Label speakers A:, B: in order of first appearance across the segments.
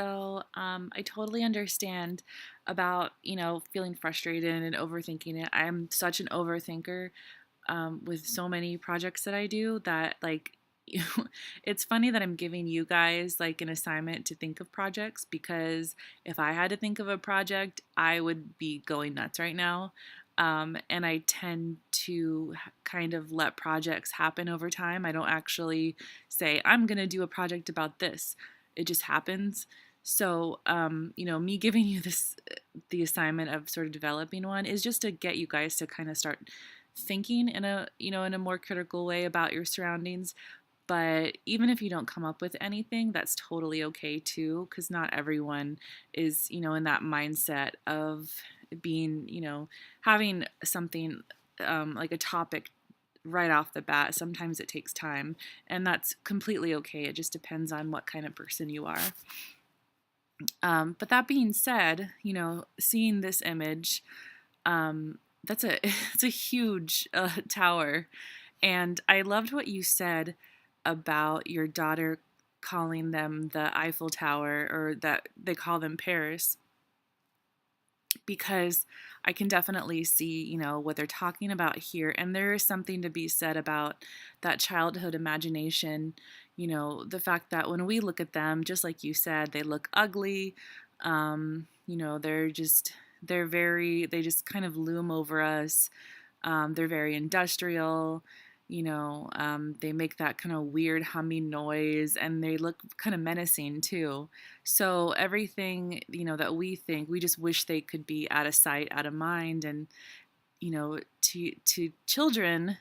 A: I totally understand about, feeling frustrated and overthinking it. I'm such an overthinker with so many projects that I do that, like, it's funny that I'm giving you guys like an assignment to think of projects because if I had to think of a project, I would be going nuts right now. And I tend to kind of let projects happen over time. I don't actually say, I'm going to do a project about this. It just happens. So, me giving you the assignment of sort of developing one is just to get you guys to kind of start thinking in a more critical way about your surroundings. But even if you don't come up with anything, that's totally okay too, because not everyone is, in that mindset of being, having something like a topic right off the bat. Sometimes it takes time, and that's completely okay. It just depends on what kind of person you are. But that being said, seeing this image, that's a it's a huge tower, and I loved what you said about your daughter calling them the Eiffel Tower, or that they call them Paris, because I can definitely see, what they're talking about here. And there is something to be said about that childhood imagination, the fact that when we look at them, just like you said, they look ugly. They just kind of loom over us. They're very industrial. They make that kind of weird humming noise, and they look kind of menacing too. So everything, that we think, we just wish they could be out of sight, out of mind. And, to children,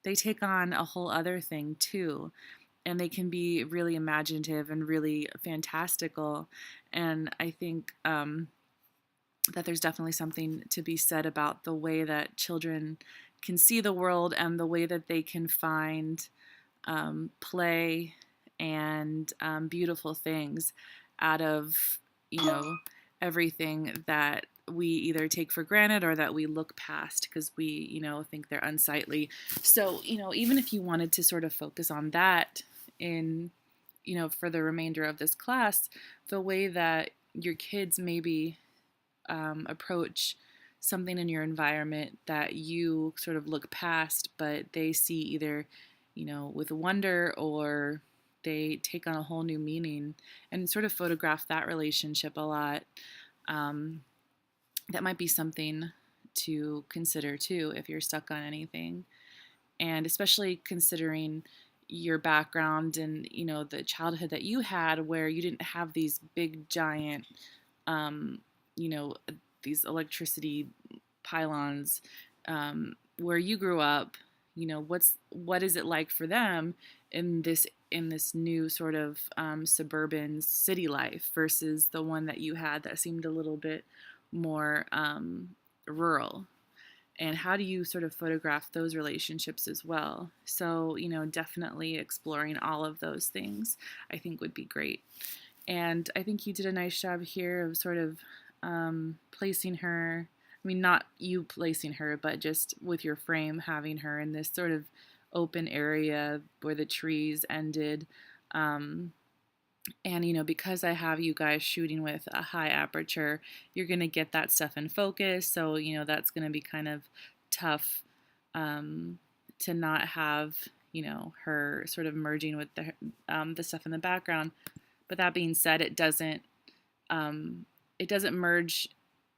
A: they take on a whole other thing too. And they can be really imaginative and really fantastical. And I think that there's definitely something to be said about the way that children can see the world and the way that they can find play and beautiful things out of, you know, everything that we either take for granted or that we look past because we, think they're unsightly. So, even if you wanted to sort of focus on that in, for the remainder of this class, the way that your kids maybe approach something in your environment that you sort of look past, but they see either, with wonder, or they take on a whole new meaning, and sort of photograph that relationship a lot. Um, that might be something to consider too if you're stuck on anything. And especially considering your background and, the childhood that you had where you didn't have these big giant um, you know, these electricity pylons, where you grew up. What is it like for them in this new sort of suburban city life versus the one that you had that seemed a little bit more rural? And how do you sort of photograph those relationships as well? So, definitely exploring all of those things I think would be great. And I think you did a nice job here of sort of placing her. I mean, not you placing her, but just with your frame, having her in this sort of open area where the trees ended. Um, and, because I have you guys shooting with a high aperture, you're going to get that stuff in focus. So, that's going to be kind of tough to not have, her sort of merging with the stuff in the background. But that being said, it doesn't merge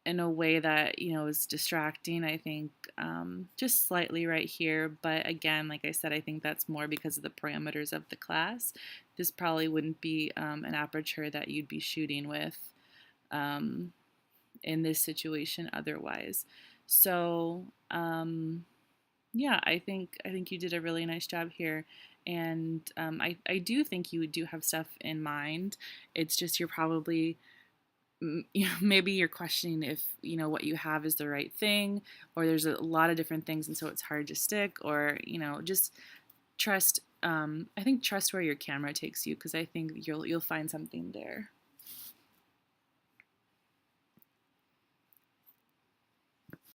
A: in a way that is distracting. I think just slightly right here, but again, like I said, I think that's more because of the parameters of the class. This probably wouldn't be an aperture that you'd be shooting with um, in this situation otherwise. So yeah, I think you did a really nice job here. And I do think you do have stuff in mind. It's just you're probably maybe you're questioning if what you have is the right thing, or there's a lot of different things, and so it's hard to stick, or just trust. I think trust where your camera takes you, because I think you'll find something there.